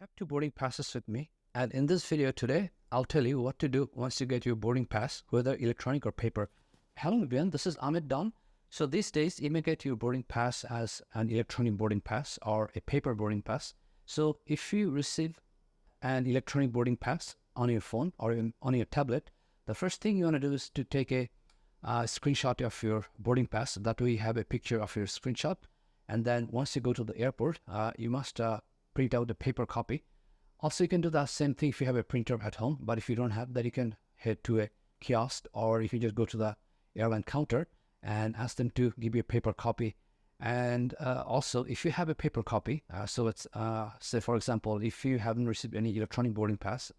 have two boarding passes with me, and in this video today, I'll tell you what to do once you get your boarding pass, whether electronic or paper. Hello everyone, this is Ahmed Dawn. So these days, you may get your boarding pass as an electronic boarding pass or a paper boarding pass. So if you receive an electronic boarding pass on your phone or on your tablet, the first thing you want to do is to take a screenshot of your boarding pass. That way you have a picture of your screenshot. And then once you go to the airport, you must print out the paper copy. Also, you can do the same thing if you have a printer at home, but if you don't have that, you can head to a kiosk, or if you just go to the airline counter and ask them to give you a paper copy. And also, if you have a paper copy, so it's, say for example, if you haven't received any electronic boarding pass,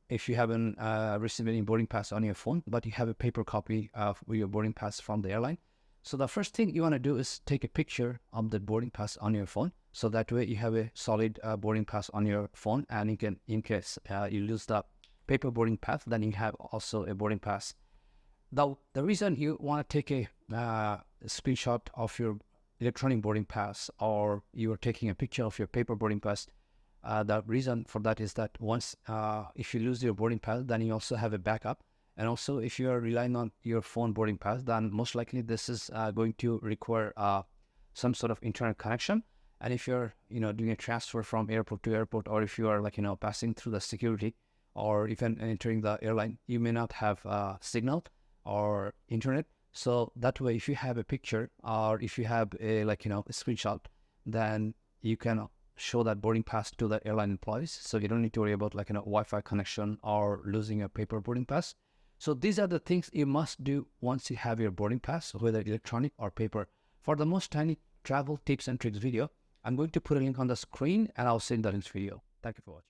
if you haven't received any boarding pass on your phone, but you have a paper copy of your boarding pass from the airline, so the first thing you want to do is take a picture of the boarding pass on your phone. So that way you have a solid boarding pass on your phone, and you can, in case you lose the paper boarding pass, then you have also a boarding pass. Now, the reason you want to take a screenshot of your electronic boarding pass, or you are taking a picture of your paper boarding pass, the reason for that is that once, if you lose your boarding pass, then you also have a backup. And also, if you are relying on your phone boarding pass, then most likely this is going to require some sort of internet connection. And if you're, doing a transfer from airport to airport, or if you are passing through the security, or even entering the airline, you may not have signal or internet. So that way, if you have a picture, or if you have a a screenshot, then you can show that boarding pass to the airline employees. So you don't need to worry about Wi-Fi connection or losing a paper boarding pass. So these are the things you must do once you have your boarding pass, whether electronic or paper. For the most tiny travel tips and tricks video, I'm going to put a link on the screen, and I'll send that in this video. Thank you for watching.